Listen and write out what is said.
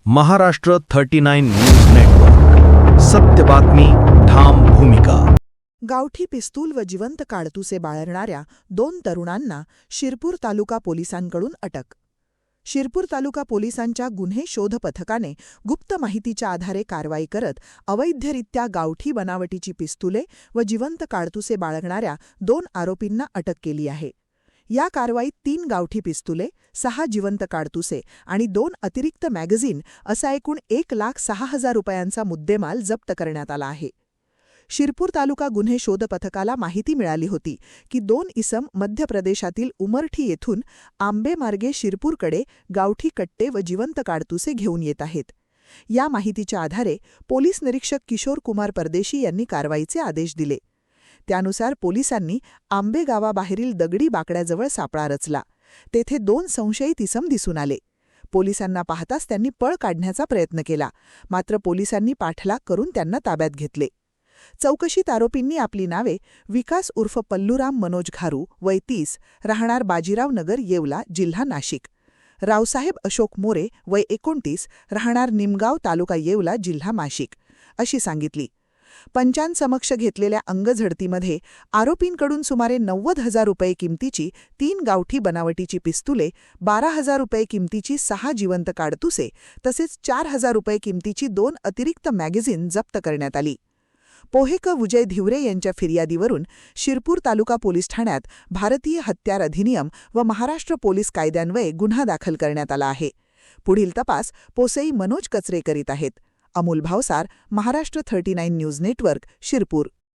Maharashtra 39 news network. सत्य बातमी, ठाम भूमिका. गावठी पिस्तूल व जिवंत काडतुसे बाळगणाऱ्या 2 तरुणांना शिरपूर तालुका पोलिसांकडून अटक. शिरपूर तालुका पोलिसांच्या गुन्हे शोध पथकाने गुप्त माहितीच्या आधारे कारवाई करत अवैधरित्या गावठी बनावटीची पिस्तुले व जिवंत काडतुसे बाळगणाऱ्या 2 आरोपींना अटक केली आहे. या कारवाईत 3 गावठी पिस्तुले, 6 जिवंत काडतुसे आणि 2 अतिरिक्त मॅगझिन असा एकूण 1,06,000 रुपयांचा मुद्देमाल जप्त करण्यात आला आहे. शिरपूर तालुका गुन्हे शोध पथकाला माहिती मिळाली होती की 2 इसम मध्य प्रदेशातील उमरठी येथून आंबेमार्गे शिरपूरकडे गावठी कट्टे व जिवंत काडतुसे घेऊन येत आहेत. या माहितीच्या आधारे पोलीस निरीक्षक किशोर कुमार परदेशी यांनी कारवाईचे आदेश दिले. त्यानुसार पोलिसांनी आंबे गावाबाहेरील दगडी बाकड्याजवळ सापळा रचला. तेथे 2 संशयित इसम दिसून आले. पोलिसांना पाहताच त्यांनी पळ काढण्याचा प्रयत्न केला, मात्र पोलिसांनी पाठलाग करून त्यांना ताब्यात घेतले. चौकशीत आरोपींनी आपली नावे विकास उर्फ पल्लूराम मनोज घारू, वय 30, राहणार बाजीराव नगर, येवला, जिल्हा नाशिक; रावसाहेब अशोक मोरे, वय 29, राहणार निमगाव, तालुका येवला, जिल्हा नाशिक अशी सांगितली. पंचांसमक्ष घेतलेल्या अंगझडतीमध्ये आरोपींकडून सुमारे 90,000 रुपये किमतीची 3 गावठी बनावटीची पिस्तुले, 12,000 रुपये किमतीची 6 जिवंत काडतुसे तसेच 4,000 रुपये किमतीची 2 अतिरिक्त मॅगझिन जप्त करण्यात आली. पोहेकर विजय धिवरे यांच्या फिर्यादीवरून शिरपूर तालुका पोलीस ठाण्यात भारतीय हत्यार अधिनियम व महाराष्ट्र पोलीस कायद्यान्वये गुन्हा दाखल करण्यात आला आहे. पुढील तपास पोसई मनोज कचरे करीत आहेत. Amol Bhavsar, Maharashtra 39 news network, Shirpur.